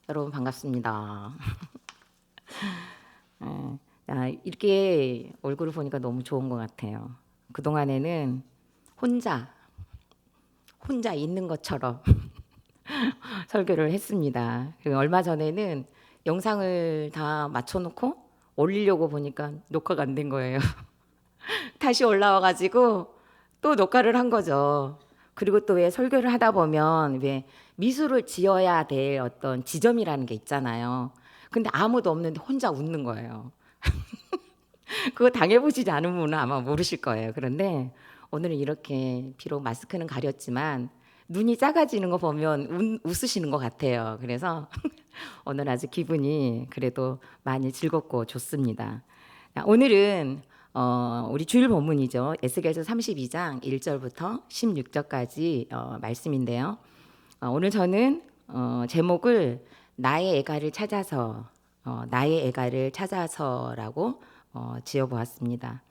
여러분 반갑습니다. 이렇게 얼굴을 보니까 너무 좋은 것 같아요. 그동안에는 혼자 있는 것처럼 설교를 했습니다. 그리고 얼마 전에는 영상을 다 맞춰놓고 올리려고 보니까 녹화가 안 된 거예요. 다시 올라와가지고 또 녹화를 한 거죠. 그리고 또 왜 설교를 하다 보면 왜 미술을 지어야 될 어떤 지점이라는 게 있잖아요. 근데 아무도 없는데 혼자 웃는 거예요. 그거 당해보시지 않은 분은 아마 모르실 거예요. 그런데 오늘은 이렇게 비록 마스크는 가렸지만 눈이 작아지는 거 보면 웃으시는 것 같아요. 그래서 오늘 아주 기분이 그래도 많이 즐겁고 좋습니다. 오늘은 우리 주일 본문이죠. 에스겔서 32장 1절부터 16절까지 말씀인데요. 오늘 저는 제목을 나의 애가를 찾아서 나의 애가를 찾아서라고 지어보았습니다.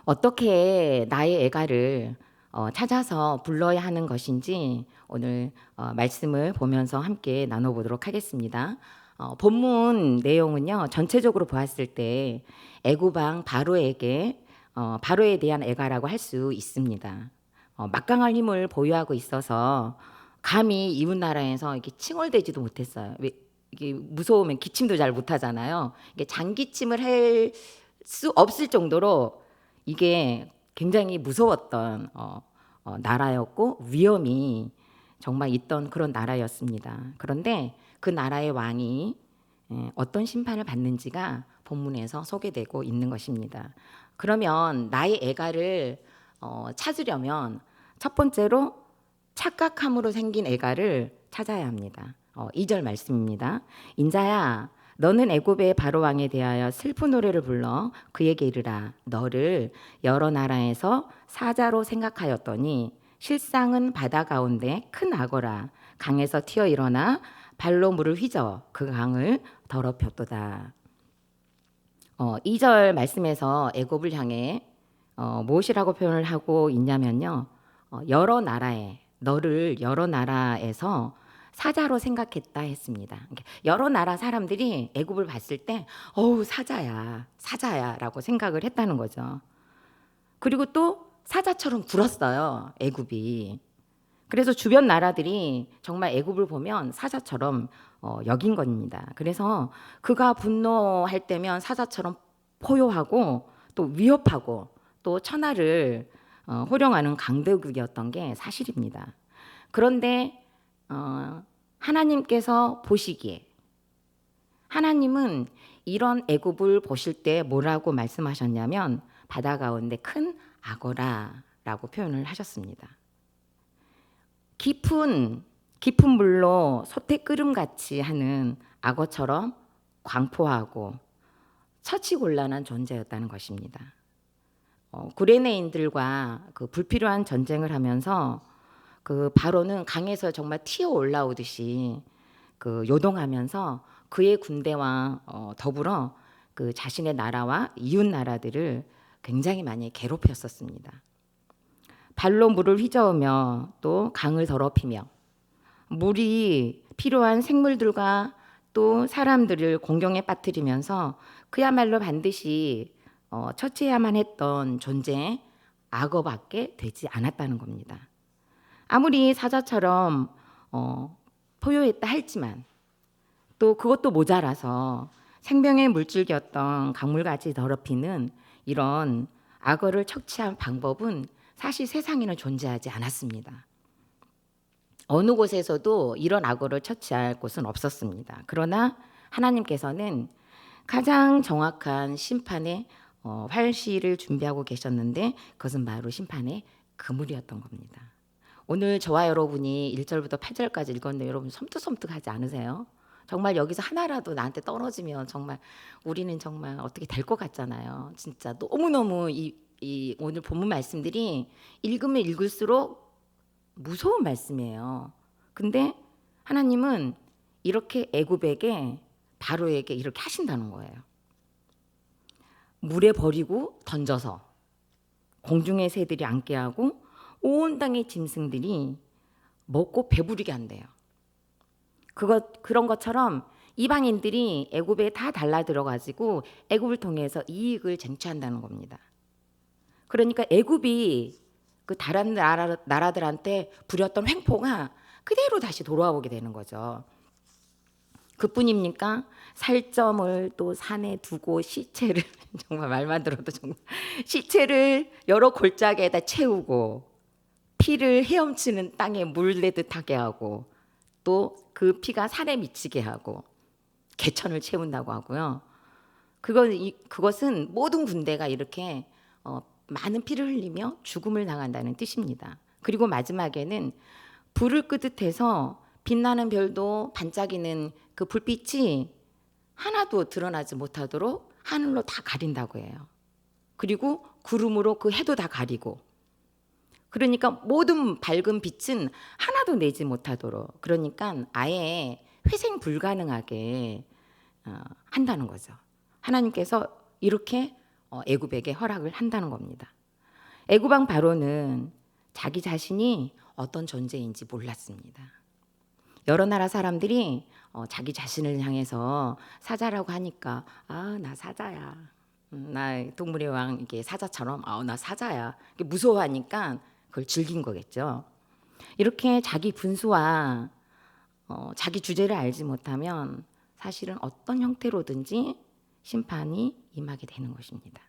어떻게 나의 애가를 찾아서 불러야 하는 것인지 오늘 말씀을 보면서 함께 나눠보도록 하겠습니다. 본문 내용은요, 전체적으로 보았을 때 애굽 왕 바로에게 바로에 대한 애가라고 할 수 있습니다. 막강한 힘을 보유하고 있어서 감히 이웃 나라에서 이렇게 칭얼대지도 못했어요. 왜 이게 무서우면 기침도 잘 못하잖아요. 이게 장기침을 할 수 없을 정도로 이게 굉장히 무서웠던 나라였고 위험이 정말 있던 그런 나라였습니다. 그런데 그 나라의 왕이 어떤 심판을 받는지가 본문에서 소개되고 있는 것입니다. 그러면 나의 애가를 찾으려면 첫 번째로 착각함으로 생긴 애가를 찾아야 합니다. 2절 말씀입니다. 인자야, 너는 애굽의 바로 왕에 대하여 슬픈 노래를 불러 그에게 이르라. 너를 여러 나라에서 사자로 생각하였더니 실상은 바다 가운데 큰 악어라. 강에서 튀어 일어나 발로 물을 휘저 그 강을 더럽혔도다. 2절 말씀에서 애굽을 향해 무엇이라고 표현을 하고 있냐면요. 여러 나라에 너를 여러 나라에서 사자로 생각했다 했습니다. 여러 나라 사람들이 애굽을 봤을 때 어우 사자야라고 생각을 했다는 거죠. 그리고 또 사자처럼 굴었어요, 애굽이. 그래서 주변 나라들이 정말 애굽을 보면 사자처럼 여긴 겁니다. 그래서 그가 분노할 때면 사자처럼 포효하고 또 위협하고 또 천하를 호령하는 강대국이었던 게 사실입니다. 그런데 하나님께서 보시기에 하나님은 이런 애굽을 보실 때 뭐라고 말씀하셨냐면 바다 가운데 큰 악어라라고 표현을 하셨습니다. 깊은 물로 솥에 끓음 같이 하는 악어처럼 광포하고 처치곤란한 존재였다는 것입니다. 구레네인들과 그 불필요한 전쟁을 하면서 그 바로는 강에서 정말 튀어 올라오듯이 그 요동하면서 그의 군대와 더불어 그 자신의 나라와 이웃 나라들을 굉장히 많이 괴롭혔었습니다. 발로 물을 휘저으며 또 강을 더럽히며 물이 필요한 생물들과 또 사람들을 공경에 빠뜨리면서 그야말로 반드시 처치해야만 했던 존재 악어밖에 되지 않았다는 겁니다. 아무리 사자처럼 포효했다 할지만 또 그것도 모자라서 생명의 물줄기였던 강물같이 더럽히는 이런 악어를 척취한 방법은 사실 세상에는 존재하지 않았습니다. 어느 곳에서도 이런 악어를 처치할 곳은 없었습니다. 그러나 하나님께서는 가장 정확한 심판의 활시를 준비하고 계셨는데 그것은 바로 심판의 그물이었던 겁니다. 오늘 저와 여러분이 1절부터 8절까지 읽었는데 여러분 섬뜩섬뜩하지 않으세요? 정말 여기서 하나라도 나한테 떨어지면 정말 우리는 정말 어떻게 될 것 같잖아요. 진짜 너무너무 이 오늘 본문 말씀들이 읽으면 읽을수록 무서운 말씀이에요. 근데 하나님은 이렇게 애굽에게 바로에게 이렇게 하신다는 거예요. 물에 버리고 던져서 공중의 새들이 앉게 하고 온 땅의 짐승들이 먹고 배부르게 한대요. 그런 것처럼 이방인들이 애굽에 다 달라들어 가지고 애굽을 통해서 이익을 쟁취한다는 겁니다. 그러니까 애굽이 그 다른 나라들한테 부렸던 횡포가 그대로 다시 돌아오게 되는 거죠. 그뿐입니까? 살점을 또 산에 두고 시체를 정말 말만 들어도 정말 시체를 여러 골짜기에다 채우고 피를 헤엄치는 땅에 물내듯 하게 하고 또 그 피가 산에 미치게 하고 개천을 채운다고 하고요. 그것은 모든 군대가 이렇게 많은 피를 흘리며 죽음을 당한다는 뜻입니다. 그리고 마지막에는 불을 끄듯해서 빛나는 별도 반짝이는 그 불빛이 하나도 드러나지 못하도록 하늘로 다 가린다고 해요. 그리고 구름으로 그 해도 다 가리고, 그러니까 모든 밝은 빛은 하나도 내지 못하도록, 그러니까 아예 회생 불가능하게 한다는 거죠. 하나님께서 이렇게 애굽에게 허락을 한다는 겁니다. 애굽 왕 바로는 자기 자신이 어떤 존재인지 몰랐습니다. 여러 나라 사람들이 자기 자신을 향해서 사자라고 하니까 나 사자야. 나 동물의 왕 이게 사자처럼 나 사자야. 무서워하니까 그걸 즐긴 거겠죠. 이렇게 자기 분수와 자기 주제를 알지 못하면 사실은 어떤 형태로든지 심판이 임하게 되는 것입니다.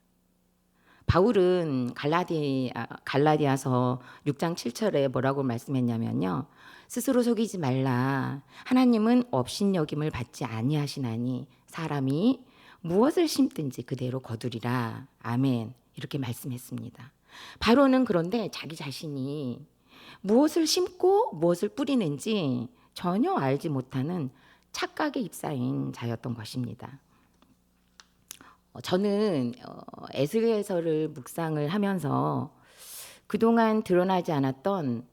바울은 갈라디아서 6장 7절에 뭐라고 말씀했냐면요. 스스로 속이지 말라. 하나님은 업신여김을 받지 아니하시나니 사람이 무엇을 심든지 그대로 거두리라. 아멘. 이렇게 말씀했습니다. 바로는 그런데 자기 자신이 무엇을 심고 무엇을 뿌리는지 전혀 알지 못하는 착각에 휩싸인 자였던 것입니다. 저는 에스겔서를 묵상을 하면서 그동안 드러나지 않았던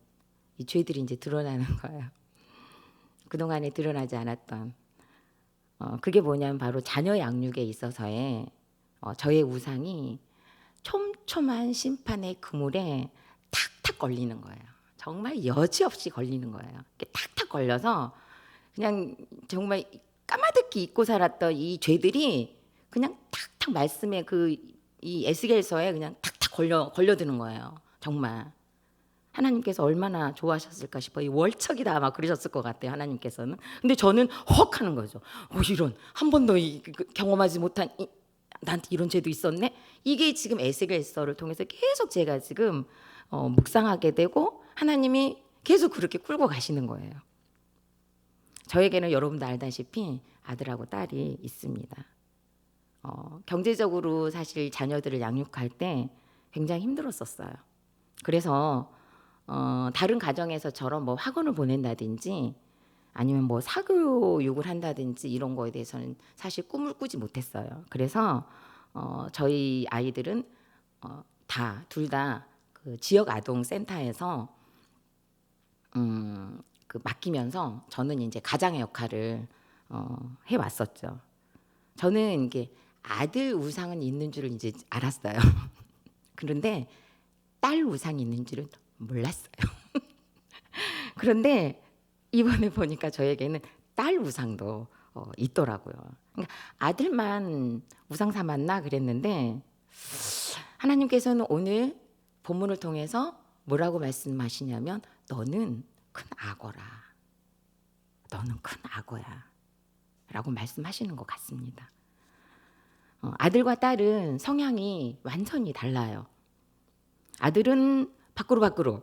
이 죄들이 이제 드러나는 거예요. 그동안에 드러나지 않았던 그게 뭐냐면 바로 자녀 양육에 있어서의 저의 우상이 촘촘한 심판의 그물에 탁탁 걸리는 거예요. 정말 여지없이 걸리는 거예요. 탁탁 걸려서 그냥 정말 까마득히 잊고 살았던 이 죄들이 그냥 탁탁 말씀에 이 에스겔서에 그냥 탁탁 걸려드는 거예요. 정말 하나님께서 얼마나 좋아하셨을까 싶어. 이 월척이다 아마 그러셨을 것 같아요. 하나님께서는. 근데 저는 헉 하는 거죠. 이런 한 번도 경험하지 못한 나한테 이런 죄도 있었네. 이게 지금 에스겔서를 통해서 계속 제가 지금 묵상하게 되고 하나님이 계속 그렇게 끌고 가시는 거예요. 저에게는 여러분도 알다시피 아들하고 딸이 있습니다. 경제적으로 사실 자녀들을 양육할 때 굉장히 힘들었었어요. 그래서 다른 가정에서처럼 뭐 학원을 보낸다든지 아니면 뭐 사교육을 한다든지 이런 거에 대해서는 사실 꿈을 꾸지 못했어요. 그래서 저희 아이들은 둘 다 그 지역 아동 센터에서 그 맡기면서 저는 이제 가장의 역할을 해왔었죠. 저는 이게 아들 우상은 있는 줄을 이제 알았어요. 그런데 딸 우상이 있는 줄은 몰랐어요. 그런데 이번에 보니까 저에게는 딸 우상도 있더라고요. 그러니까 아들만 우상 삼았나 그랬는데 하나님께서는 오늘 본문을 통해서 뭐라고 말씀하시냐면 너는 큰 악어라. 너는 큰 악어야. 라고 말씀하시는 것 같습니다. 아들과 딸은 성향이 완전히 달라요. 아들은 밖으로,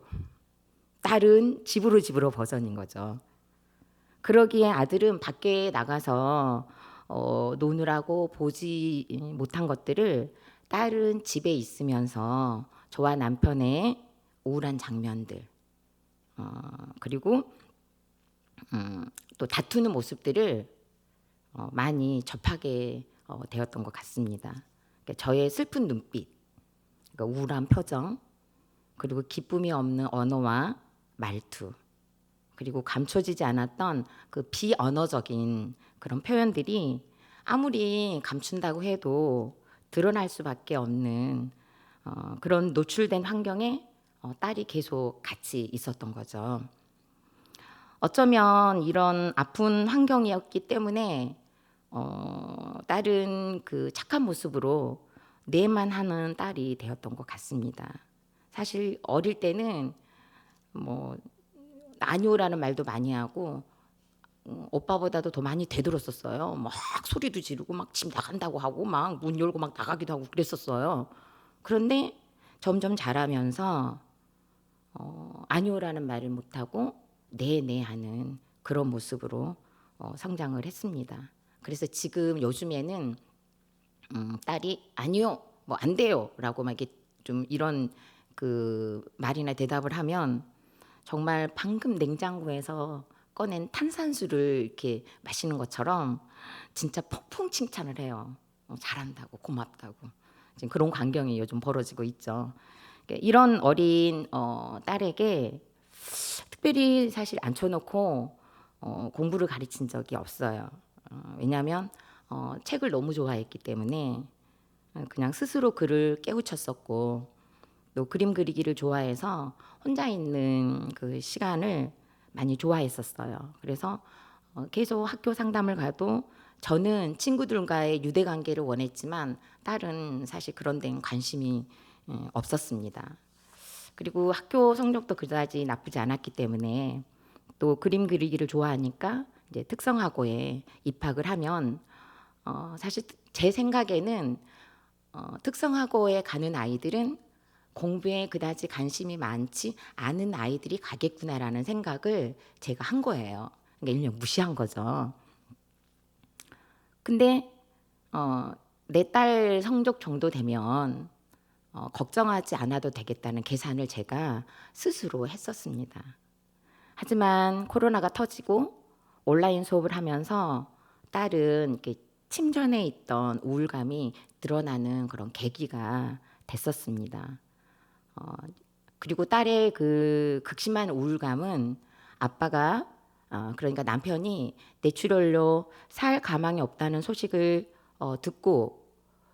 딸은 집으로 버전인 거죠. 그러기에 아들은 밖에 나가서 노느라고 보지 못한 것들을 딸은 집에 있으면서 저와 남편의 우울한 장면들 그리고 또 다투는 모습들을 많이 접하게 되었던 것 같습니다. 그러니까 저의 슬픈 눈빛, 그러니까 우울한 표정, 그리고 기쁨이 없는 언어와 말투, 그리고 감춰지지 않았던 그 비언어적인 그런 표현들이 아무리 감춘다고 해도 드러날 수밖에 없는 그런 노출된 환경에 딸이 계속 같이 있었던 거죠. 어쩌면 이런 아픈 환경이었기 때문에 딸은 그 착한 모습으로 내만 하는 딸이 되었던 것 같습니다. 사실 어릴 때는 뭐 아니오라는 말도 많이 하고 오빠보다도 더 많이 대들었었어요. 막 소리도 지르고 막 집 나간다고 하고 막 문 열고 막 나가기도 하고 그랬었어요. 그런데 점점 자라면서 아니오라는 말을 못하고 네네 하는 그런 모습으로 성장을 했습니다. 그래서 지금 요즘에는 딸이 아니요, 뭐 안 돼요라고 막 이렇게 좀 이런 그 말이나 대답을 하면 정말 방금 냉장고에서 꺼낸 탄산수를 이렇게 마시는 것처럼 진짜 폭풍 칭찬을 해요. 잘한다고, 고맙다고. 지금 그런 광경이 요즘 벌어지고 있죠. 그러니까 이런 어린 딸에게 특별히 사실 앉혀놓고 공부를 가르친 적이 없어요. 왜냐하면 책을 너무 좋아했기 때문에 그냥 스스로 글을 깨우쳤었고 또 그림 그리기를 좋아해서 혼자 있는 그 시간을 많이 좋아했었어요. 그래서 계속 학교 상담을 가도 저는 친구들과의 유대 관계를 원했지만 딸은 사실 그런 데는 관심이 없었습니다. 그리고 학교 성적도 그다지 나쁘지 않았기 때문에 또 그림 그리기를 좋아하니까 이제 특성화고에 입학을 하면 사실 제 생각에는 특성화고에 가는 아이들은 공부에 그다지 관심이 많지 않은 아이들이 가겠구나라는 생각을 제가 한 거예요. 그러니까 일명 무시한 거죠. 근데 내 딸 성적 정도 되면 걱정하지 않아도 되겠다는 계산을 제가 스스로 했었습니다. 하지만 코로나가 터지고 온라인 수업을 하면서 딸은 이렇게 침전해 있던 우울감이 드러나는 그런 계기가 됐었습니다. 그리고 딸의 그 극심한 우울감은 아빠가 그러니까 남편이 뇌출혈로 살 가망이 없다는 소식을 듣고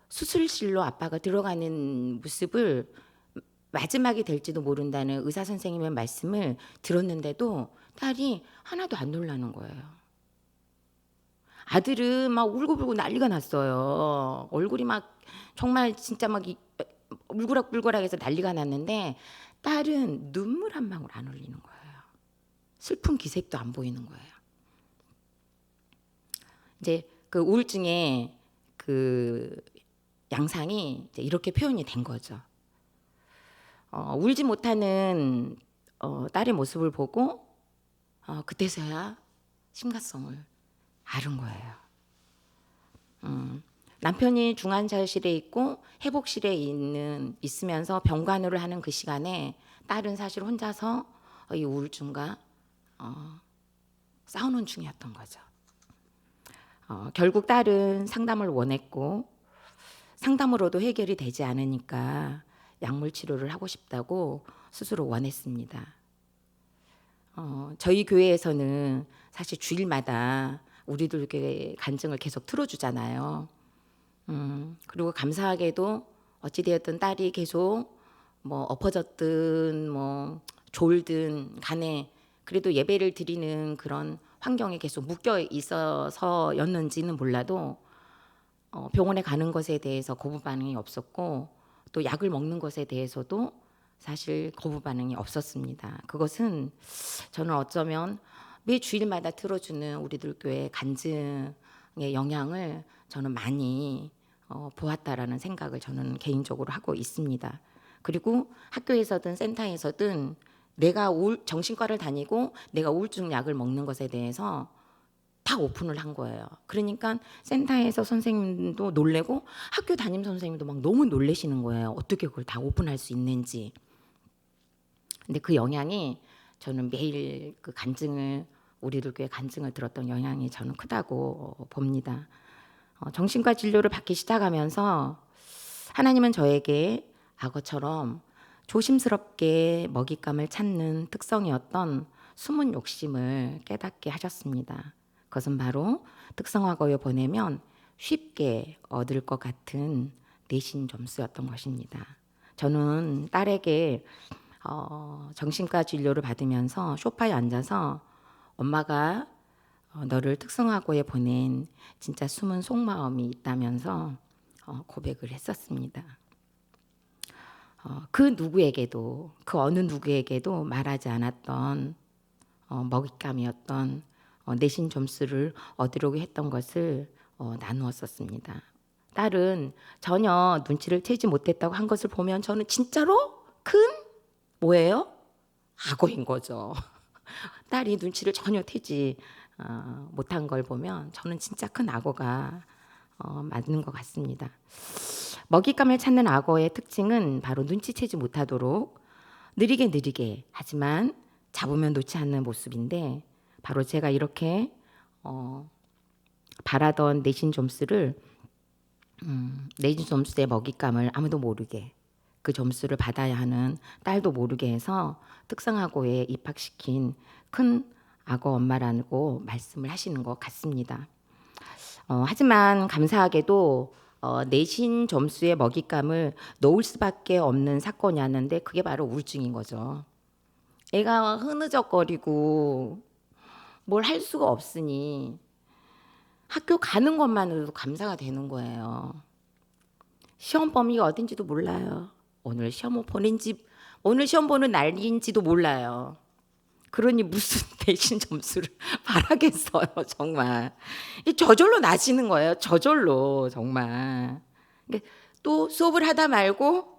수술실로 아빠가 들어가는 모습을 마지막이 될지도 모른다는 의사 선생님의 말씀을 들었는데도 딸이 하나도 안 놀라는 거예요. 아들은 막 울고불고 난리가 났어요. 얼굴이 막 정말 진짜 막 울그락불그락해서 난리가 났는데 딸은 눈물 한 방울 안 흘리는 거예요. 슬픈 기색도 안 보이는 거예요. 이제 그 우울증의 그 양상이 이제 이렇게 표현이 된 거죠. 울지 못하는 딸의 모습을 보고 그때서야 심각성을 알은 거예요. 남편이 중환자실에 있고 회복실에 있으면서 병간호를 하는 그 시간에 딸은 사실 혼자서 이 우울증과 싸우는 중이었던 거죠. 결국 딸은 상담을 원했고 상담으로도 해결이 되지 않으니까 약물 치료를 하고 싶다고 스스로 원했습니다. 저희 교회에서는 사실 주일마다 우리들 교회 간증을 계속 틀어주잖아요. 그리고 감사하게도 어찌되었든 딸이 계속 뭐 엎어졌든 뭐 졸든 간에 그래도 예배를 드리는 그런 환경에 계속 묶여 있어서였는지는 몰라도 병원에 가는 것에 대해서 거부 반응이 없었고 또 약을 먹는 것에 대해서도 사실 거부 반응이 없었습니다. 그것은 저는 어쩌면 매 주일마다 틀어주는 우리들 교회 간증의 영향을 저는 많이 보았다라는 생각을 저는 개인적으로 하고 있습니다. 그리고 학교에서든 센터에서든 내가 정신과를 다니고 내가 우울증 약을 먹는 것에 대해서 다 오픈을 한 거예요. 그러니까 센터에서 선생님도 놀래고 학교 담임 선생님도 막 너무 놀래시는 거예요. 어떻게 그걸 다 오픈할 수 있는지. 근데 그 영향이 저는 매일 그 간증을 우리들 교회 간증을 들었던 영향이 저는 크다고 봅니다. 정신과 진료를 받기 시작하면서 하나님은 저에게 악어처럼 조심스럽게 먹잇감을 찾는 특성이었던 숨은 욕심을 깨닫게 하셨습니다. 그것은 바로 특성화고에 보내면 쉽게 얻을 것 같은 내신 점수였던 것입니다. 저는 딸에게 정신과 진료를 받으면서 소파에 앉아서 엄마가 너를 특성화고에 보낸 진짜 숨은 속마음이 있다면서 고백을 했었습니다. 그 누구에게도, 그 어느 누구에게도 말하지 않았던 먹잇감이었던 내신 점수를 얻으려고 했던 것을 나누었었습니다. 딸은 전혀 눈치를 채지 못했다고 한 것을 보면 저는 진짜로 큰 뭐예요? 악어인 거죠. 딸이 눈치를 전혀 채지 못한 걸 보면 저는 진짜 큰 악어가 맞는 것 같습니다. 먹잇감을 찾는 악어의 특징은 바로 눈치채지 못하도록 느리게 하지만 잡으면 놓지 않는 모습인데, 바로 제가 이렇게 바라던 내신 점수를 내신 점수의 먹잇감을 아무도 모르게, 그 점수를 받아야 하는 딸도 모르게 해서 특성화고에 입학시킨 큰 악어 엄마라고 말씀을 하시는 것 같습니다. 하지만 감사하게도 내신 점수의 먹잇감을 놓을 수밖에 없는 사건이었는데, 그게 바로 우울증인 거죠. 애가 흐느적거리고 뭘 할 수가 없으니 학교 가는 것만으로도 감사가 되는 거예요. 시험 범위가 어딘지도 몰라요. 오늘 시험 보는 날인지도 몰라요. 그러니 무슨 내신 점수를 바라겠어요, 정말. 저절로 나시는 거예요, 저절로 정말. 또 수업을 하다 말고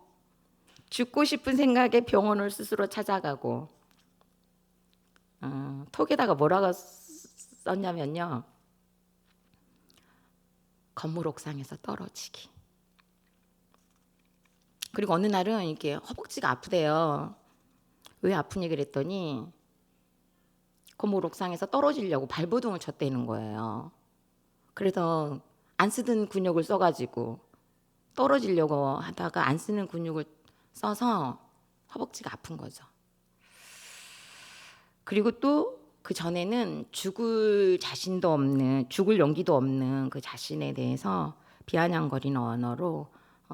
죽고 싶은 생각에 병원을 스스로 찾아가고, 톡에다가 뭐라고 썼냐면요, 건물 옥상에서 떨어지기. 그리고 어느 날은 이렇게 허벅지가 아프대요. 왜 아프니 그랬더니 건물 옥상에서 떨어지려고 발버둥을 쳤다는 거예요. 그래서 안 쓰던 근육을 써가지고 떨어지려고 하다가 안 쓰는 근육을 써서 허벅지가 아픈 거죠. 그리고 또 그 전에는 죽을 용기도 없는 그 자신에 대해서 비아냥거리는 언어로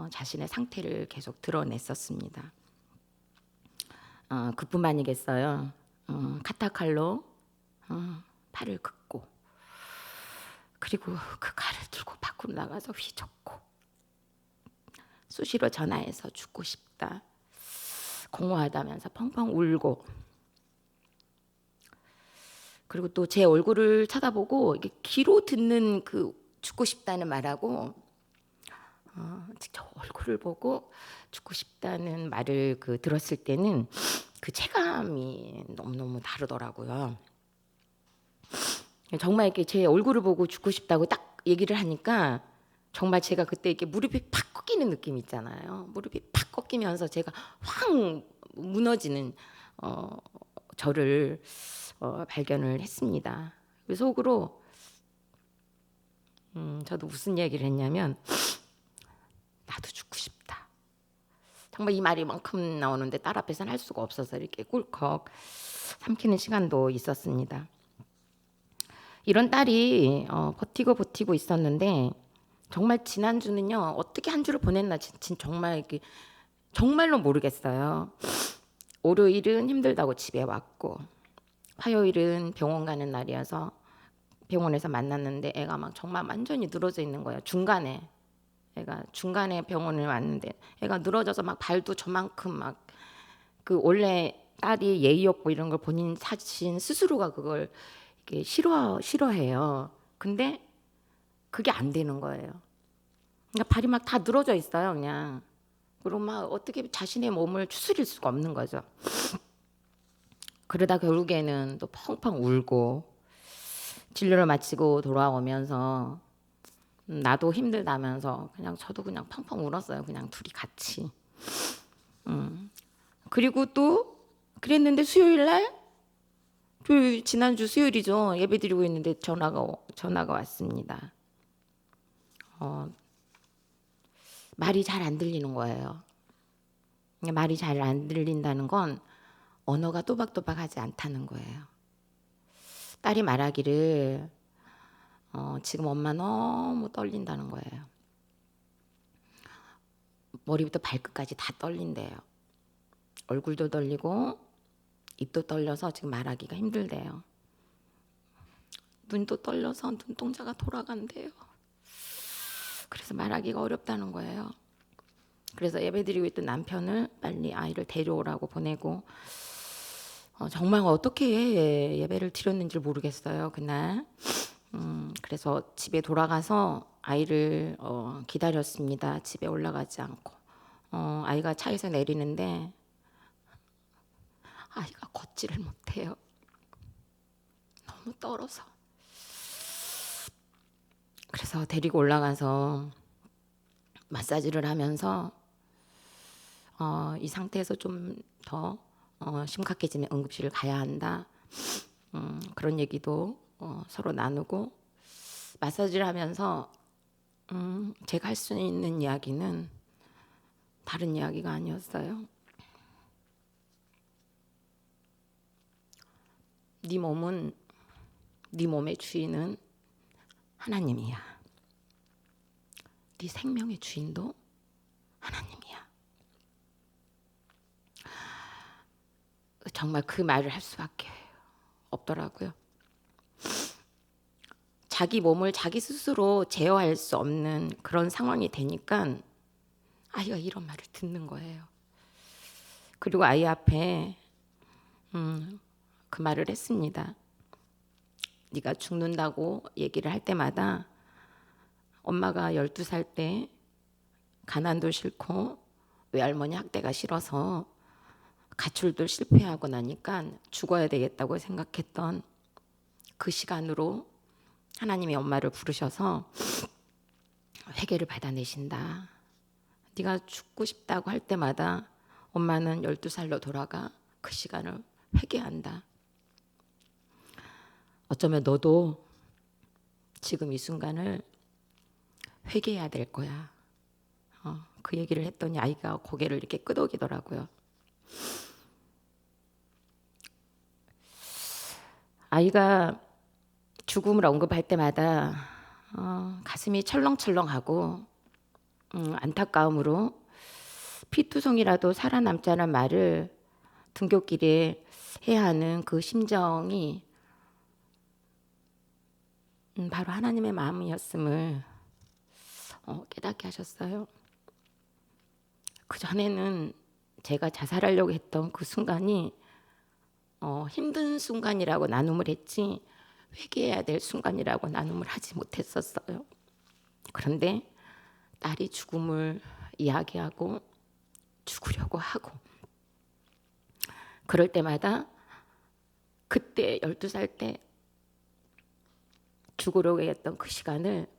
자신의 상태를 계속 드러냈었습니다. 그뿐만이겠어요. 카타칼로 팔을 긋고, 그리고 그 칼을 들고 밖으로 나가서 휘젓고, 수시로 전화해서 죽고 싶다, 공허하다면서 펑펑 울고, 그리고 또 제 얼굴을 쳐다보고 이게 귀로 듣는 그 죽고 싶다는 말하고 직접 얼굴을 보고 죽고 싶다는 말을 들었을 때는 그 체감이 너무너무 다르더라고요. 정말 이렇게 제 얼굴을 보고 죽고 싶다고 딱 얘기를 하니까 정말 제가 그때 이렇게 무릎이 팍 꺾이는 느낌 있잖아요. 무릎이 팍 꺾이면서 제가 확 무너지는 저를 발견을 했습니다. 속으로 저도 무슨 얘기를 했냐면, 나도 죽고 싶다. 정말 이 말이 만큼 나오는데 딸 앞에서는 할 수가 없어서 이렇게 꿀꺽 삼키는 시간도 있었습니다. 이런 딸이 버티고 있었는데, 정말 지난주는요, 어떻게 한 주를 보냈나 정말 이렇게 정말로 모르겠어요. 월요일은 힘들다고 집에 왔고, 화요일은 병원 가는 날이어서 병원에서 만났는데 애가 막 정말 완전히 늘어져 있는 거예요. 애가 중간에 병원을 왔는데 애가 늘어져서 막 발도 저만큼 막 원래 딸이 예의 없고 이런 걸 본인 자신 스스로가 그걸 이렇게 싫어해요. 근데 그게 안 되는 거예요. 그러니까 발이 막 다 늘어져 있어요, 그냥. 그리고 막 어떻게 자신의 몸을 추스릴 수가 없는 거죠. 그러다 결국에는 또 펑펑 울고, 진료를 마치고 돌아오면서 나도 힘들다면서 저도 그냥 펑펑 울었어요. 그냥 둘이 같이. 그리고 또 그랬는데 수요일 날, 지난주 수요일이죠. 예배 드리고 있는데 전화가 왔습니다. 말이 잘 안 들리는 거예요. 말이 잘 안 들린다는 건 언어가 또박또박하지 않다는 거예요. 딸이 말하기를 지금 엄마 너무 떨린다는 거예요. 머리부터 발끝까지 다 떨린대요. 얼굴도 떨리고 입도 떨려서 지금 말하기가 힘들대요. 눈도 떨려서 눈동자가 돌아간대요. 그래서 말하기가 어렵다는 거예요. 그래서 예배드리고 있던 남편을 빨리 아이를 데려오라고 보내고 정말 어떻게 예배를 드렸는지 모르겠어요 그날. 그래서 집에 돌아가서 아이를 기다렸습니다. 집에 올라가지 않고 아이가 차에서 내리는데 아이가 걷지를 못해요. 너무 떨어서. 그래서 데리고 올라가서 마사지를 하면서 이 상태에서 좀 더 심각해지면 응급실을 가야 한다. 그런 얘기도 서로 나누고 마사지를 하면서 제가 할 수 있는 이야기는 다른 이야기가 아니었어요. 네 몸의 주인은 하나님이야. 네 생명의 주인도 하나님이야. 정말 그 말을 할 수밖에 없더라고요. 자기 몸을 자기 스스로 제어할 수 없는 그런 상황이 되니까 아이가 이런 말을 듣는 거예요. 그리고 아이 앞에 그 말을 했습니다. 네가 죽는다고 얘기를 할 때마다 엄마가 12살 때 가난도 싫고 외할머니 학대가 싫어서 가출도 실패하고 나니까 죽어야 되겠다고 생각했던 그 시간으로 하나님이 엄마를 부르셔서 회개를 받아내신다. 네가 죽고 싶다고 할 때마다 엄마는 12살로 돌아가 그 시간을 회개한다. 어쩌면 너도 지금 이 순간을 회개해야 될 거야. 그 얘기를 했더니 아이가 고개를 이렇게 끄덕이더라고요. 아이가 죽음을 언급할 때마다 가슴이 철렁철렁하고 안타까움으로 피투성이라도 살아남자는 말을 등굣길에 해야 하는 그 심정이 바로 하나님의 마음이었음을 깨닫게 하셨어요. 그 전에는 제가 자살하려고 했던 그 순간이 힘든 순간이라고 나눔을 했지 회개해야 될 순간이라고 나눔을 하지 못했었어요. 그런데 딸이 죽음을 이야기하고 죽으려고 하고 그럴 때마다 그때 12살 때 죽으려고 했던 그 시간을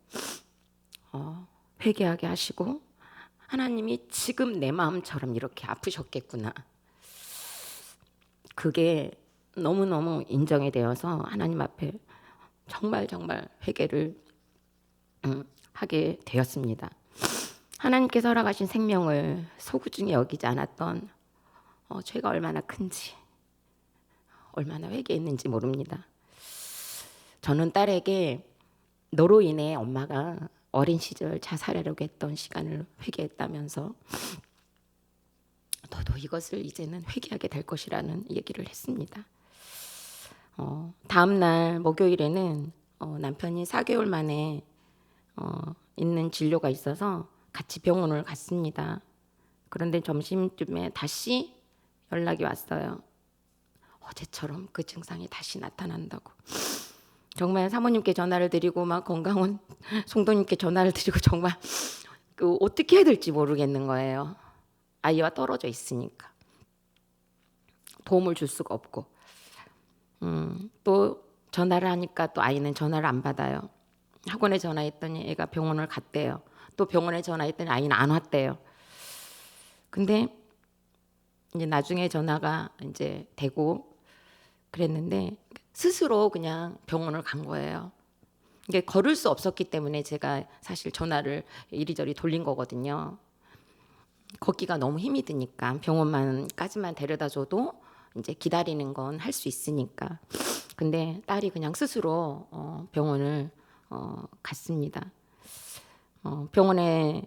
회개하게 하시고 하나님이 지금 내 마음처럼 이렇게 아프셨겠구나. 그게 너무너무 인정이 되어서 하나님 앞에 정말 회개를 하게 되었습니다. 하나님께서 허락하신 생명을 소구중에 여기지 않았던 죄가 얼마나 큰지 얼마나 회개했는지 모릅니다. 저는 딸에게 너로 인해 엄마가 어린 시절 자살하려고 했던 시간을 회개했다면서 너도 이것을 이제는 회개하게 될 것이라는 얘기를 했습니다. 다음 날 목요일에는 남편이 4개월 만에 있는 진료가 있어서 같이 병원을 갔습니다. 그런데 점심쯤에 다시 연락이 왔어요. 어제처럼 그 증상이 다시 나타난다고. 정말 사모님께 전화를 드리고 막 건강원 송도님께 전화를 드리고 정말 어떻게 해야 될지 모르겠는 거예요. 아이와 떨어져 있으니까 도움을 줄 수가 없고 또 전화를 하니까 또 아이는 전화를 안 받아요. 학원에 전화했더니 애가 병원을 갔대요. 또 병원에 전화했더니 아이는 안 왔대요. 근데 이제 나중에 전화가 이제 되고 그랬는데 스스로 그냥 병원을 간 거예요. 이게 걸을 수 없었기 때문에 제가 사실 전화를 이리저리 돌린 거거든요. 걷기가 너무 힘이 드니까 병원만까지만 데려다 줘도 이제 기다리는 건 할 수 있으니까. 근데 딸이 그냥 스스로 병원을 갔습니다. 병원에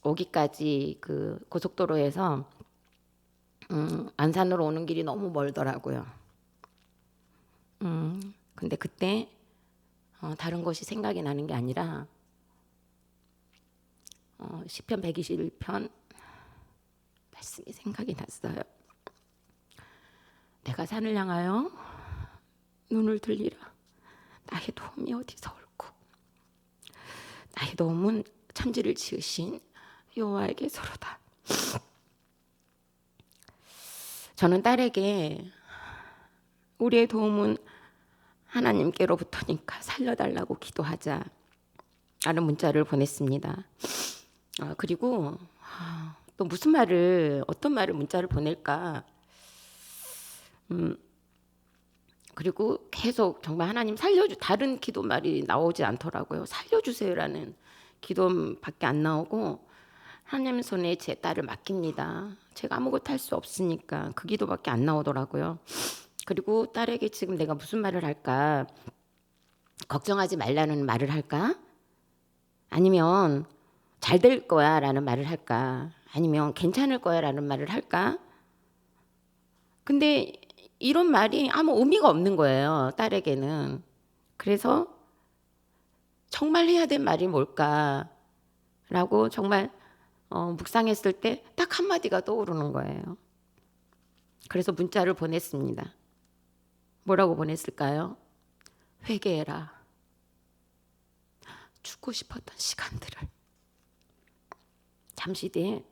오기까지 그 고속도로에서 안산으로 오는 길이 너무 멀더라고요. 근데 그때 다른 것이 생각이 나는 게 아니라 시편 121편 말씀이 생각이 났어요. 내가 산을 향하여 눈을 들리라. 나의 도움이 어디서 올고 나의 도움은 천지를 지으신 여호와에게서로다. 저는 딸에게 우리의 도움은 하나님께로부터니까 살려달라고 기도하자 라는 문자를 보냈습니다. 그리고 또 무슨 말을 어떤 말을 문자를 보낼까. 그리고 계속 정말 하나님 다른 기도 말이 나오지 않더라고요. 살려주세요라는 기도밖에 안 나오고 하나님 손에 제 딸을 맡깁니다. 제가 아무것도 할 수 없으니까 그 기도밖에 안 나오더라고요. 그리고 딸에게 지금 내가 무슨 말을 할까? 걱정하지 말라는 말을 할까? 아니면 잘 될 거야 라는 말을 할까? 아니면 괜찮을 거야 라는 말을 할까? 근데 이런 말이 아무 의미가 없는 거예요, 딸에게는. 그래서 정말 해야 될 말이 뭘까라고 정말 묵상했을 때 딱 한마디가 떠오르는 거예요. 그래서 문자를 보냈습니다. 뭐라고 보냈을까요? 회개해라. 죽고 싶었던 시간들을. 잠시 뒤에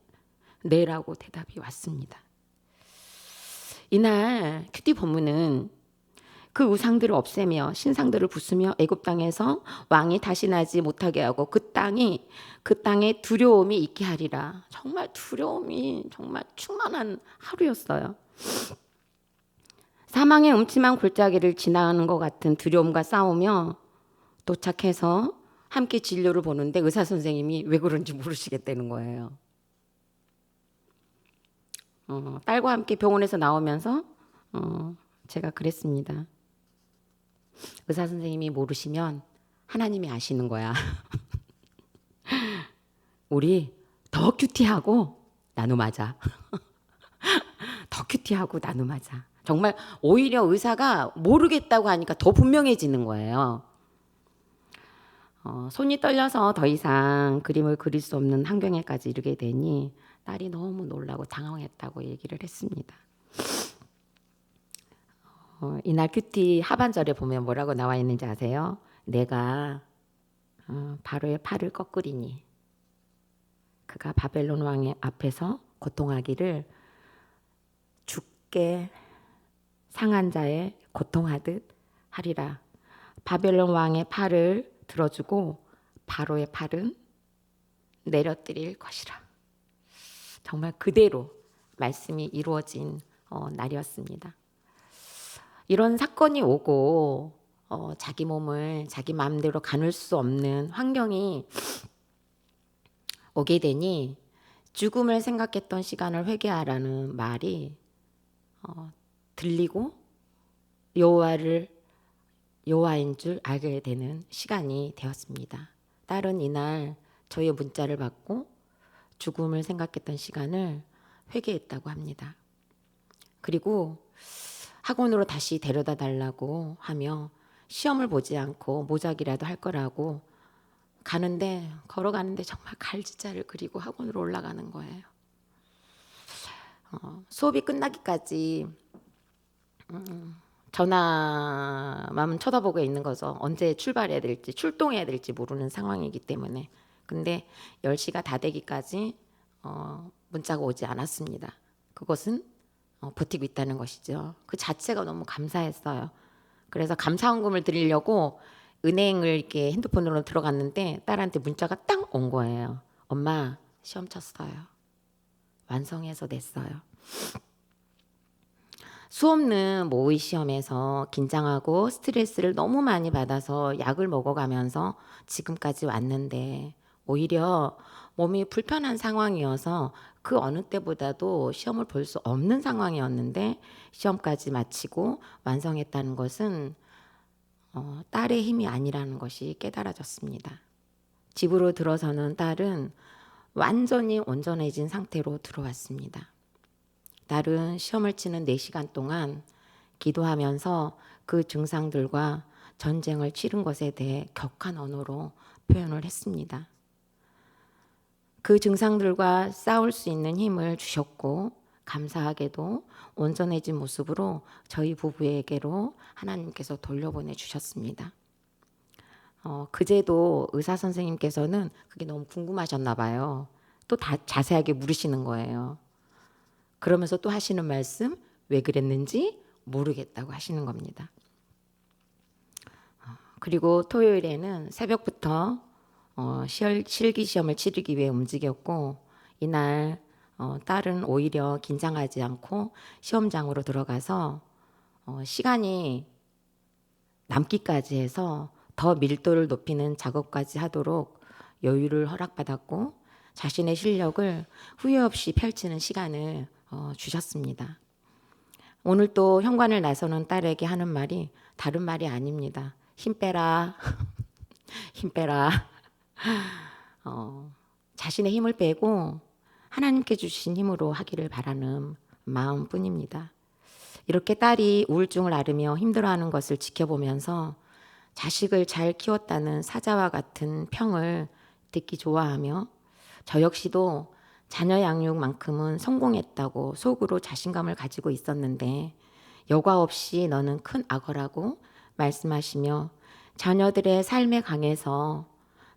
네라고 대답이 왔습니다. 이날 큐티 본문은 그 우상들을 없애며 신상들을 부수며 애굽 땅에서 왕이 다시 나지 못하게 하고 그 땅에 두려움이 있게 하리라. 정말 두려움이 정말 충만한 하루였어요. 사망의 음침한 골짜기를 지나가는 것 같은 두려움과 싸우며 도착해서 함께 진료를 보는데 의사 선생님이 왜 그런지 모르시겠다는 거예요. 딸과 함께 병원에서 나오면서 제가 그랬습니다. 의사 선생님이 모르시면 하나님이 아시는 거야. 우리 더 큐티하고 나눔하자. 더 큐티하고 나눔하자. 정말 오히려 의사가 모르겠다고 하니까 더 분명해지는 거예요. 손이 떨려서 더 이상 그림을 그릴 수 없는 환경에까지 이르게 되니 딸이 너무 놀라고 당황했다고 얘기를 했습니다. 이날 큐티 하반절에 보면 뭐라고 나와 있는지 아세요? 내가 바로의 팔을 꺾으리니 그가 바벨론 왕의 앞에서 고통하기를 죽게 상한 자의 고통하듯 하리라. 바벨론 왕의 팔을 들어주고 바로의 팔은 내려뜨릴 것이라. 정말 그대로 말씀이 이루어진 날이었습니다. 이런 사건이 오고 자기 몸을 자기 마음대로 가눌 수 없는 환경이 오게 되니 죽음을 생각했던 시간을 회개하라는 말이 들리고 여호와인 줄 알게 되는 시간이 되었습니다. 딸은 이날 저의 문자를 받고 죽음을 생각했던 시간을 회개했다고 합니다. 그리고 학원으로 다시 데려다 달라고 하며 시험을 보지 않고 모자기라도 할 거라고 걸어가는데 정말 갈지자를 그리고 학원으로 올라가는 거예요. 수업이 끝나기까지 전화만 쳐다보고 있는 거죠. 언제 출발해야 될지 출동해야 될지 모르는 상황이기 때문에. 근데 10시가 다 되기까지 문자가 오지 않았습니다. 그것은 버티고 있다는 것이죠. 그 자체가 너무 감사했어요. 그래서 감사원금을 드리려고 은행을 이렇게 핸드폰으로 들어갔는데 딸한테 문자가 딱 온 거예요. 엄마 시험 쳤어요. 완성해서 냈어요. 수없는 모의 시험에서 긴장하고 스트레스를 너무 많이 받아서 약을 먹어가면서 지금까지 왔는데 오히려 몸이 불편한 상황이어서 그 어느 때보다도 시험을 볼 수 없는 상황이었는데 시험까지 마치고 완성했다는 것은 딸의 힘이 아니라는 것이 깨달아졌습니다. 집으로 들어서는 딸은 완전히 온전해진 상태로 들어왔습니다. 딸은 시험을 치는 4시간 동안 기도하면서 그 증상들과 전쟁을 치른 것에 대해 격한 언어로 표현을 했습니다. 그 증상들과 싸울 수 있는 힘을 주셨고 감사하게도 온전해진 모습으로 저희 부부에게로 하나님께서 돌려보내 주셨습니다. 그제도 의사 선생님께서는 그게 너무 궁금하셨나 봐요. 또 자세하게 물으시는 거예요. 그러면서 또 하시는 말씀, 왜 그랬는지 모르겠다고 하시는 겁니다. 그리고 토요일에는 새벽부터 실기 시험을 치르기 위해 움직였고 이날 딸은 오히려 긴장하지 않고 시험장으로 들어가서 시간이 남기까지 해서 더 밀도를 높이는 작업까지 하도록 여유를 허락받았고 자신의 실력을 후회 없이 펼치는 시간을 주셨습니다. 오늘 또 현관을 나서는 딸에게 하는 말이 다른 말이 아닙니다. 힘 빼라. 힘 빼라. 자신의 힘을 빼고 하나님께 주신 힘으로 하기를 바라는 마음뿐입니다. 이렇게 딸이 우울증을 앓으며 힘들어하는 것을 지켜보면서 자식을 잘 키웠다는 사자와 같은 평을 듣기 좋아하며 저 역시도 자녀 양육만큼은 성공했다고 속으로 자신감을 가지고 있었는데 여과 없이 너는 큰 악어라고 말씀하시며 자녀들의 삶의 강에서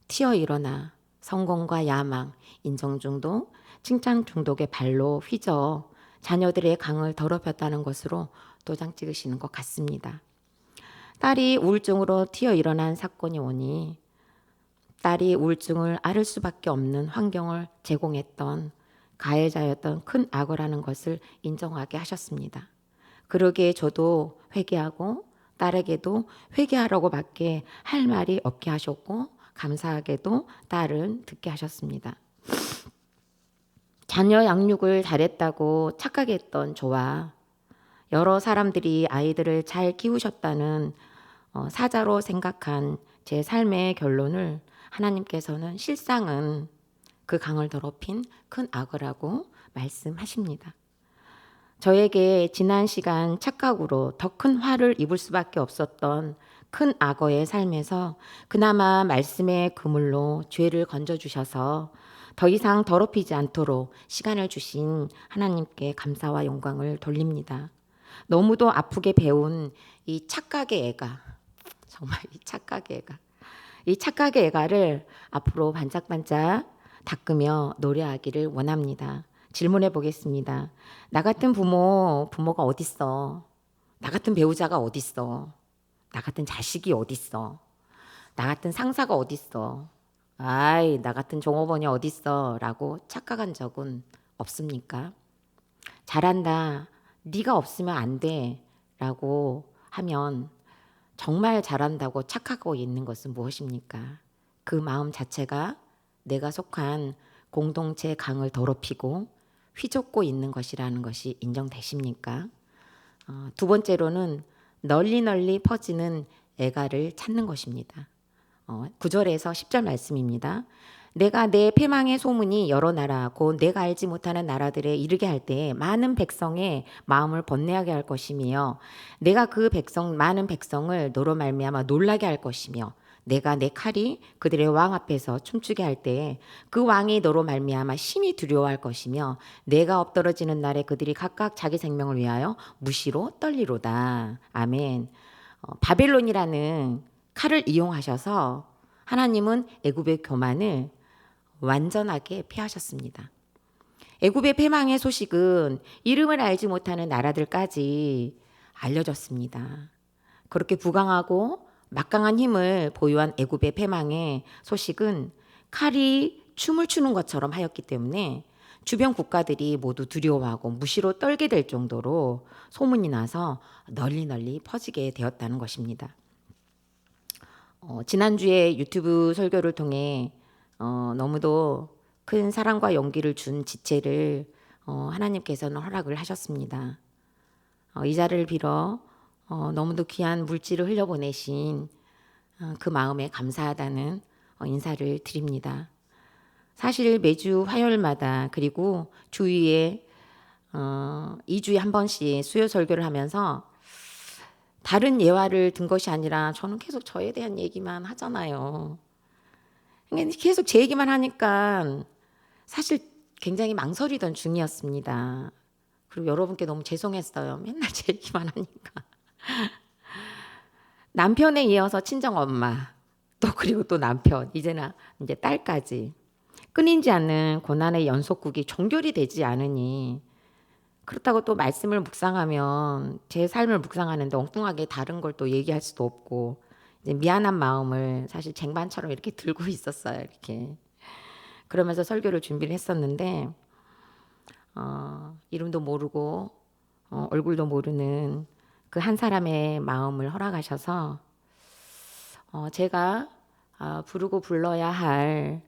튀어 일어나 성공과 야망, 인정 중독, 칭찬 중독의 발로 휘저 자녀들의 강을 더럽혔다는 것으로 도장 찍으시는 것 같습니다. 딸이 우울증으로 튀어 일어난 사건이 오니 딸이 우울증을 앓을 수밖에 없는 환경을 제공했던 가해자였던 큰 악어라는 것을 인정하게 하셨습니다. 그러기에 저도 회개하고 딸에게도 회개하라고밖에 할 말이 없게 하셨고 감사하게도 딸은 듣게 하셨습니다. 자녀 양육을 잘했다고 착각했던 저와 여러 사람들이 아이들을 잘 키우셨다는 사자로 생각한 제 삶의 결론을 하나님께서는 실상은 그 강을 더럽힌 큰 악어라고 말씀하십니다. 저에게 지난 시간 착각으로 더 큰 화를 입을 수밖에 없었던 큰 악어의 삶에서 그나마 말씀의 그물로 죄를 건져주셔서 더 이상 더럽히지 않도록 시간을 주신 하나님께 감사와 영광을 돌립니다. 너무도 아프게 배운 이 착각의 애가, 정말 이 착각의 애가를 앞으로 반짝반짝 닦으며 노래하기를 원합니다. 질문해 보겠습니다. 나 같은 부모가 어딨어? 나 같은 배우자가 어딨어? 나 같은 자식이 어딨어? 나 같은 상사가 어딨어? 아이, 나 같은 종업원이 어딨어? 라고 착각한 적은 없습니까? 잘한다. 네가 없으면 안 돼. 라고 하면 정말 잘한다고 착각하고 있는 것은 무엇입니까? 그 마음 자체가 내가 속한 공동체 강을 더럽히고 휘젓고 있는 것이라는 것이 인정되십니까? 두 번째로는 널리 퍼지는 애가를 찾는 것입니다. 9절에서 10절 말씀입니다. 내가 내 패망의 소문이 여러 나라 곧 내가 알지 못하는 나라들에 이르게 할 때 많은 백성의 마음을 번뇌하게 할 것이며 내가 그 많은 백성을 너로 말미암아 놀라게 할 것이며 내가 내 칼이 그들의 왕 앞에서 춤추게 할 때 그 왕이 너로 말미암아 심히 두려워할 것이며 내가 엎드러지는 날에 그들이 각각 자기 생명을 위하여 무시로 떨리로다. 아멘. 바벨론이라는 칼을 이용하셔서 하나님은 애굽의 교만을 완전하게 폐하셨습니다. 애굽의 패망의 소식은 이름을 알지 못하는 나라들까지 알려졌습니다. 그렇게 부강하고 막강한 힘을 보유한 애굽의 패망의 소식은 칼이 춤을 추는 것처럼 하였기 때문에 주변 국가들이 모두 두려워하고 무시로 떨게 될 정도로 소문이 나서 널리 퍼지게 되었다는 것입니다. 지난주에 유튜브 설교를 통해 너무도 큰 사랑과 용기를 준 지체를 하나님께서는 허락을 하셨습니다. 이 자리를 빌어 너무도 귀한 물질을 흘려보내신 그 마음에 감사하다는 인사를 드립니다. 사실 매주 화요일마다 그리고 주위에 2주에 한 번씩 수요 설교를 하면서 다른 예화를 든 것이 아니라 저는 계속 저에 대한 얘기만 하잖아요. 계속 제 얘기만 하니까 사실 굉장히 망설이던 중이었습니다. 그리고 여러분께 너무 죄송했어요. 맨날 제 얘기만 하니까. 남편에 이어서 친정엄마, 또 그리고 또 남편, 이제는 이제 딸까지. 끊이지 않는 고난의 연속극이 종결이 되지 않으니, 그렇다고 또 말씀을 묵상하면 제 삶을 묵상하는데 엉뚱하게 다른 걸 또 얘기할 수도 없고, 이제 미안한 마음을 사실 쟁반처럼 이렇게 들고 있었어요. 이렇게 그러면서 설교를 준비를 했었는데, 이름도 모르고 얼굴도 모르는 그 한 사람의 마음을 허락하셔서 제가 부르고 불러야 할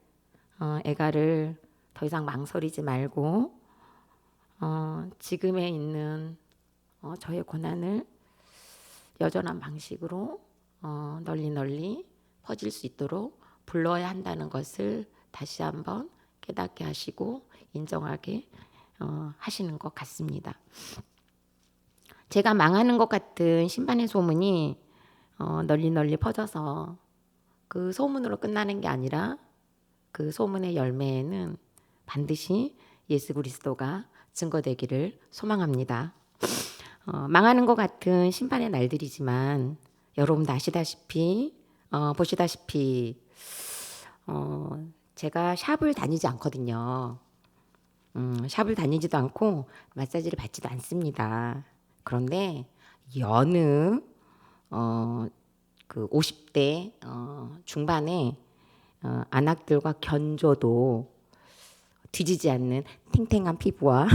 애가를 더 이상 망설이지 말고 지금에 있는 저의 고난을 여전한 방식으로 널리 널리 퍼질 수 있도록 불러야 한다는 것을 다시 한번 깨닫게 하시고 인정하게 하시는 것 같습니다. 제가 망하는 것 같은 심판의 소문이 널리 널리 퍼져서 그 소문으로 끝나는 게 아니라 그 소문의 열매에는 반드시 예수 그리스도가 증거되기를 소망합니다. 망하는 것 같은 심판의 날들이지만 여러분도 아시다시피 보시다시피 제가 샵을 다니지 않거든요. 샵을 다니지도 않고 마사지를 받지도 않습니다. 그런데 여느 그 50대 중반의 안악들과 견줘도 뒤지지 않는 탱탱한 피부와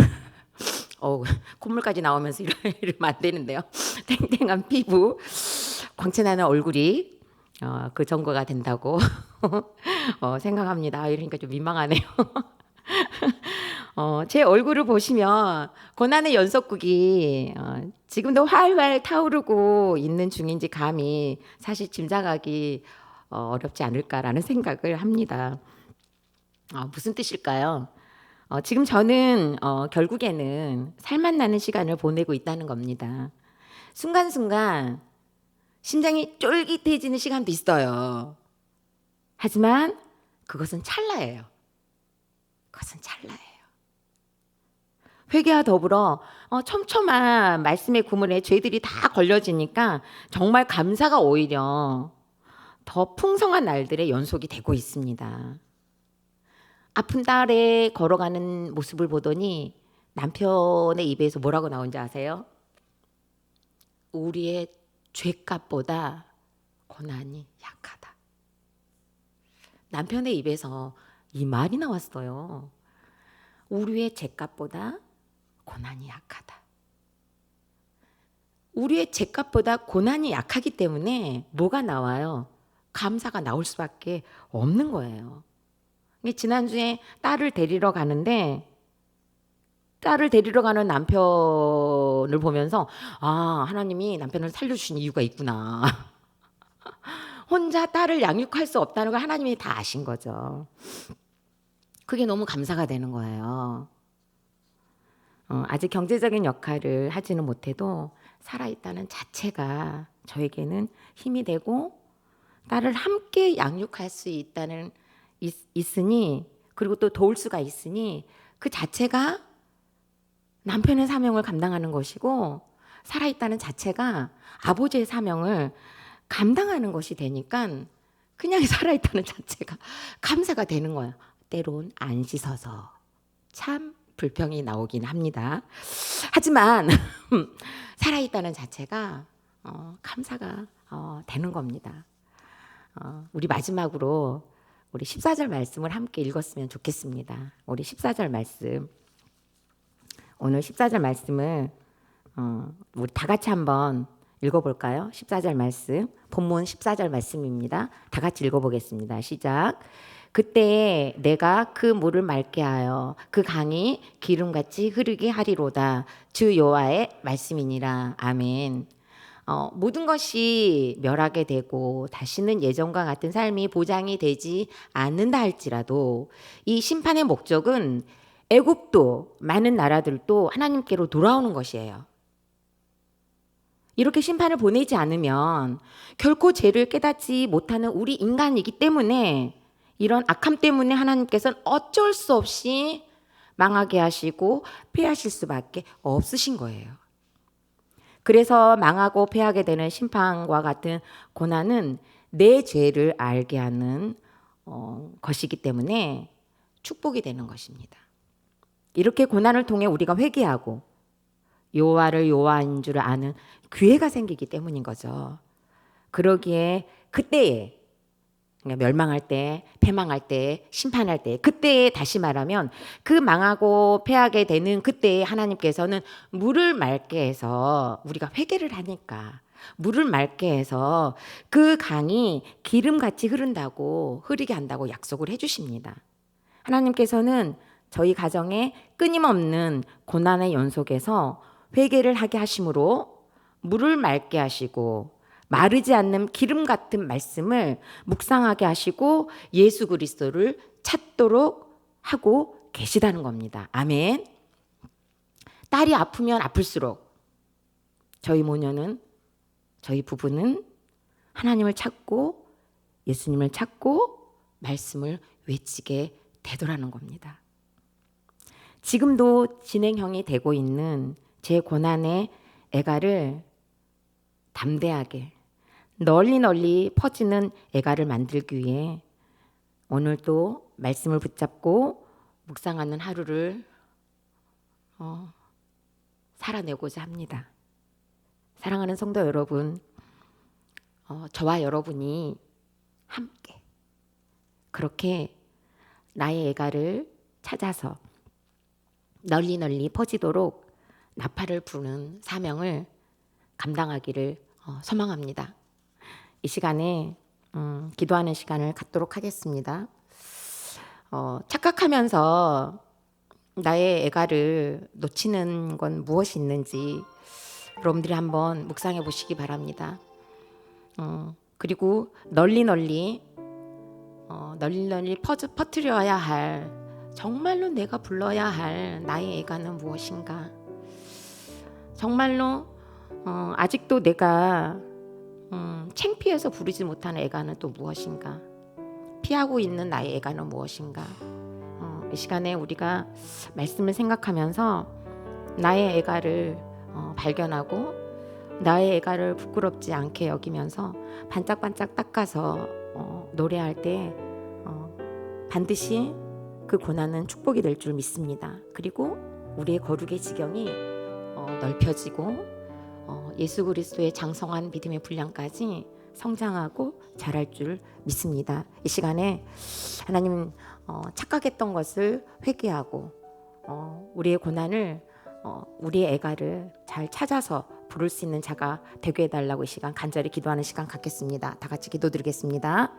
콧물까지 나오면서 이러면 안 되는데요. 탱탱한 피부, 광채나는 얼굴이 그 증거가 된다고 생각합니다. 이러니까 좀 민망하네요. 제 얼굴을 보시면 고난의 연속극이 지금도 활활 타오르고 있는 중인지 감히 사실 짐작하기 어렵지 않을까라는 생각을 합니다. 무슨 뜻일까요? 지금 저는 결국에는 살만 나는 시간을 보내고 있다는 겁니다. 순간순간 심장이 쫄깃해지는 시간도 있어요. 하지만 그것은 찰나예요. 그것은 찰나예요. 회개와 더불어 촘촘한 말씀의 구물에 죄들이 다 걸려지니까 정말 감사가 오히려 더 풍성한 날들의 연속이 되고 있습니다. 아픈 딸의 걸어가는 모습을 보더니 남편의 입에서 뭐라고 나온지 아세요? 우리의 죄값보다 고난이 약하다. 남편의 입에서 이 말이 나왔어요. 우리의 죄값보다 고난이 약하다. 우리의 죄값보다 고난이 약하기 때문에 뭐가 나와요? 감사가 나올 수밖에 없는 거예요. 지난주에 딸을 데리러 가는데 딸을 데리러 가는 남편을 보면서 하나님이 남편을 살려주신 이유가 있구나. 혼자 딸을 양육할 수 없다는 걸 하나님이 다 아신 거죠. 그게 너무 감사가 되는 거예요. 아직 경제적인 역할을 하지는 못해도 살아있다는 자체가 저에게는 힘이 되고 딸을 함께 양육할 수 있으니 그리고 또 도울 수가 있으니 그 자체가 남편의 사명을 감당하는 것이고 살아있다는 자체가 아버지의 사명을 감당하는 것이 되니까 그냥 살아있다는 자체가 감사가 되는 거예요. 때론 안 씻어서 참 불평이 나오긴 합니다. 하지만 살아있다는 자체가 감사가 되는 겁니다. 우리 마지막으로 우리 14절 말씀을 함께 읽었으면 좋겠습니다. 우리 14절 말씀, 오늘 14절 말씀을 우리 다 같이 한번 읽어볼까요? 14절 말씀, 본문 14절 말씀입니다. 다 같이 읽어보겠습니다. 시작. 그때 내가 그 물을 맑게 하여 그 강이 기름같이 흐르게 하리로다. 주 여호와의 말씀이니라. 아멘. 모든 것이 멸하게 되고 다시는 예전과 같은 삶이 보장이 되지 않는다 할지라도 이 심판의 목적은 애굽도 많은 나라들도 하나님께로 돌아오는 것이에요. 이렇게 심판을 보내지 않으면 결코 죄를 깨닫지 못하는 우리 인간이기 때문에 이런 악함 때문에 하나님께서는 어쩔 수 없이 망하게 하시고 패하실 수밖에 없으신 거예요. 그래서 망하고 패하게 되는 심판과 같은 고난은 내 죄를 알게 하는 것이기 때문에 축복이 되는 것입니다. 이렇게 고난을 통해 우리가 회개하고 여호와를 여호와인 줄 아는 기회가 생기기 때문인 거죠. 그러기에 그때에, 그러니까 멸망할 때, 패망할 때, 심판할 때, 그때에 다시 말하면 그 망하고 패하게 되는 그때에 하나님께서는 물을 맑게 해서, 우리가 회개를 하니까 물을 맑게 해서 그 강이 기름같이 흐르게 한다고 약속을 해주십니다. 하나님께서는 저희 가정에 끊임없는 고난의 연속에서 회개를 하게 하심으로 물을 맑게 하시고 마르지 않는 기름 같은 말씀을 묵상하게 하시고 예수 그리스도를 찾도록 하고 계시다는 겁니다. 아멘. 딸이 아프면 아플수록 저희 모녀는, 저희 부부는 하나님을 찾고 예수님을 찾고 말씀을 외치게 되더라는 겁니다. 지금도 진행형이 되고 있는 제 고난의 애가를 담대하게 널리 퍼지는 애가를 만들기 위해 오늘도 말씀을 붙잡고 묵상하는 하루를 살아내고자 합니다. 사랑하는 성도 여러분, 저와 여러분이 함께 그렇게 나의 애가를 찾아서 널리 퍼지도록 나팔을 부는 사명을 감당하기를 소망합니다. 이 시간에 기도하는 시간을 갖도록 하겠습니다. 착각하면서 나의 애가를 놓치는 건 무엇이 있는지 여러분들이 한번 묵상해 보시기 바랍니다. 그리고 널리 퍼뜨려야 할, 정말로 내가 불러야 할 나의 애가는 무엇인가? 정말로 아직도 내가 창피해서 부르지 못하는 애가는 또 무엇인가? 피하고 있는 나의 애가는 무엇인가? 이 시간에 우리가 말씀을 생각하면서 나의 애가를 발견하고 나의 애가를 부끄럽지 않게 여기면서 반짝반짝 닦아서 노래할 때 반드시 그 고난은 축복이 될 줄 믿습니다. 그리고 우리의 거룩의 지경이 넓혀지고 예수 그리스도의 장성한 믿음의 분량까지 성장하고 자랄 줄 믿습니다. 이 시간에 하나님 착각했던 것을 회개하고 우리의 고난을 우리의 애가를 잘 찾아서 부를 수 있는 자가 되게 해달라고 이 시간 간절히 기도하는 시간 갖겠습니다. 다 같이 기도드리겠습니다.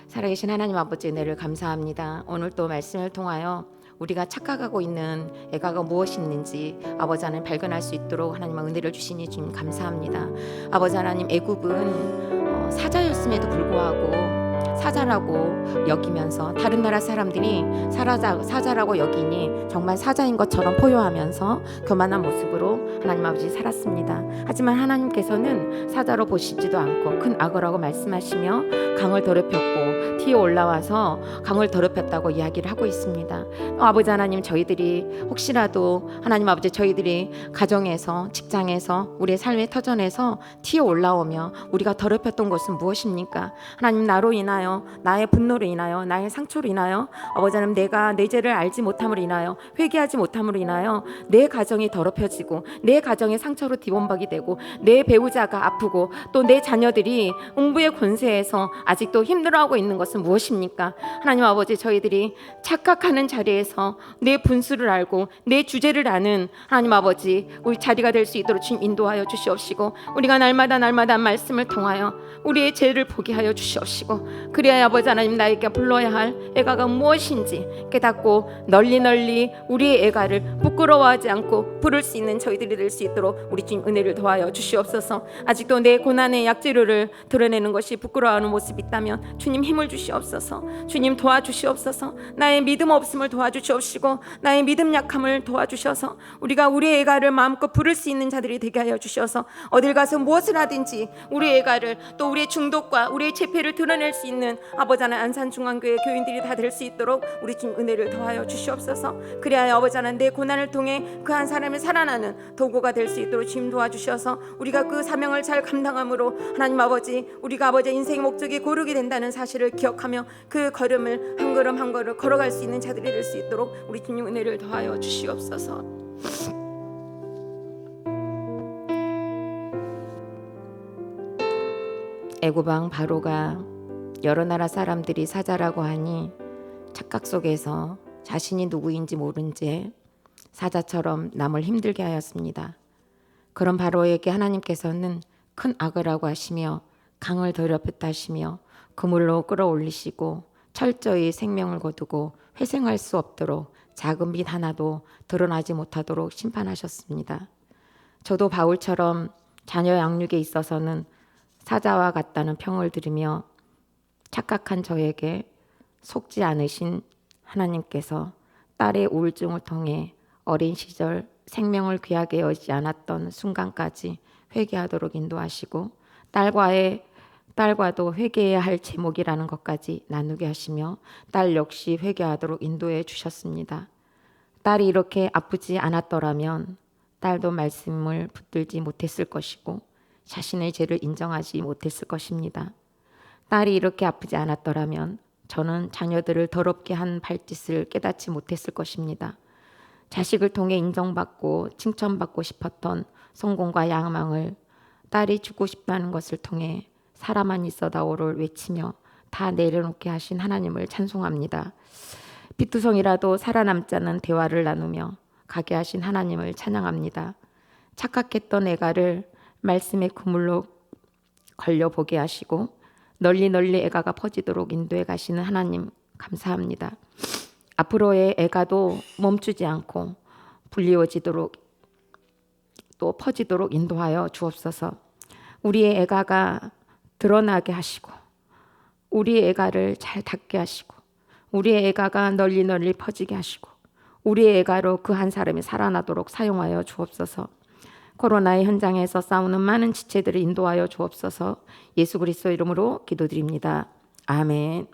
살아계신 하나님 아버지 은혜를 감사합니다. 오늘 또 말씀을 통하여 우리가 착각하고 있는 애가가 무엇이 있는지 아버지 하나님 발견할 수 있도록 하나님의 은혜를 주시니 주님 감사합니다. 아버지 하나님, 애굽은 사자였음에도 불구하고 사자라고 여기면서 다른 나라 사람들이 사자라고 여기니 정말 사자인 것처럼 포효하면서 교만한 모습으로 하나님 아버지 살았습니다. 하지만 하나님께서는 사자로 보시지도 않고 큰 악어라고 말씀하시며 강을 더럽혔고 티에 올라와서 강을 더럽혔다고 이야기를 하고 있습니다. 아버지 하나님, 저희들이 혹시라도 하나님 아버지 저희들이 가정에서, 직장에서, 우리의 삶의 터전에서 티에 올라오며 우리가 더럽혔던 것은 무엇입니까? 하나님, 나로 인하여, 나의 분노로 인하여, 나의 상처로 인하여, 아버지 하나님, 내가 내 죄를 알지 못함으로 인하여, 회개하지 못함으로 인하여 내 가정이 더럽혀지고 내 가정의 상처로 디본박이 되고 내 배우자가 아프고 또 내 자녀들이 음부의 권세에서 아직도 힘들어하고 있는 것은 무엇입니까? 하나님 아버지, 저희들이 착각하는 자리에서 내 분수를 알고 내 주제를 아는 하나님 아버지 우리 자리가 될 수 있도록 주님 인도하여 주시옵시고, 우리가 날마다 말씀을 통하여 우리의 죄를 보게 하여 주시옵시고, 그리하여 아버지 하나님 나에게 불러야 할 애가가 무엇인지 깨닫고 널리 우리의 애가를 부끄러워하지 않고 부를 수 있는 저희들이 될 수 있도록 우리 주님 은혜를 더하여 주시옵소서. 아직도 내 고난의 약재료를 드러내는 것이 부끄러워하는 모습이 있다면 주님 힘을 주시옵소서. 주님 도와주시옵소서. 나의 믿음 없음을 도와주시옵시고 나의 믿음 약함을 도와주셔서 우리가 우리의 애가를 마음껏 부를 수 있는 자들이 되게 하여 주셔서 어딜 가서 무엇을 하든지 우리의 애가를 또 우리의 중독과 우리의 재패를 드러낼 수 있는 아버지 하나님 안산중앙교회 교인들이 다 될 수 있도록 우리 주님 은혜를 더하여 주시옵소서. 그리하여 아버지 하나님 내 고난을 통해 그 한 사람이 살아나는 도구가 될 수 있도록 주님 도와주셔서 우리가 그 사명을 잘 감당함으로 하나님 아버지 우리가 아버지 인생의 목적이 고르게 된다는 사실을 기억하며 그 걸음을 한 걸음 한 걸음 걸어갈 수 있는 자들이 될 수 있도록 우리 주님 은혜를 더하여 주시옵소서. 애굽왕 바로가 여러 나라 사람들이 사자라고 하니 착각 속에서 자신이 누구인지 모른 채 사자처럼 남을 힘들게 하였습니다. 그런 바로에게 하나님께서는 큰 악을 하고 하시며 강을 더럽혔다 하시며 그물로 끌어올리시고 철저히 생명을 거두고 회생할 수 없도록 작은 빛 하나도 드러나지 못하도록 심판하셨습니다. 저도 바울처럼 자녀 양육에 있어서는 사자와 같다는 평을 들으며 착각한 저에게 속지 않으신 하나님께서 딸의 우울증을 통해 어린 시절 생명을 귀하게 여기지 않았던 순간까지 회개하도록 인도하시고 딸과도 회개해야 할 제목이라는 것까지 나누게 하시며 딸 역시 회개하도록 인도해 주셨습니다. 딸이 이렇게 아프지 않았더라면 딸도 말씀을 붙들지 못했을 것이고 자신의 죄를 인정하지 못했을 것입니다. 딸이 이렇게 아프지 않았더라면 저는 자녀들을 더럽게 한 발짓을 깨닫지 못했을 것입니다. 자식을 통해 인정받고 칭찬받고 싶었던 성공과 야망을 딸이 죽고 싶다는 것을 통해 사람만 있어다오를 외치며 다 내려놓게 하신 하나님을 찬송합니다. 피투성이라도 살아남자는 대화를 나누며 가게 하신 하나님을 찬양합니다. 착각했던 애가를 말씀의 그물로 걸려보게 하시고 널리 애가가 퍼지도록 인도해 가시는 하나님 감사합니다. 앞으로의 애가도 멈추지 않고 불리워지도록 또 퍼지도록 인도하여 주옵소서. 우리의 애가가 드러나게 하시고 우리의 애가를 잘 닦게 하시고 우리의 애가가 널리 퍼지게 하시고 우리의 애가로 그 한 사람이 살아나도록 사용하여 주옵소서. 코로나의 현장에서 싸우는 많은 지체들을 인도하여 주옵소서. 예수 그리스도 이름으로 기도드립니다. 아멘.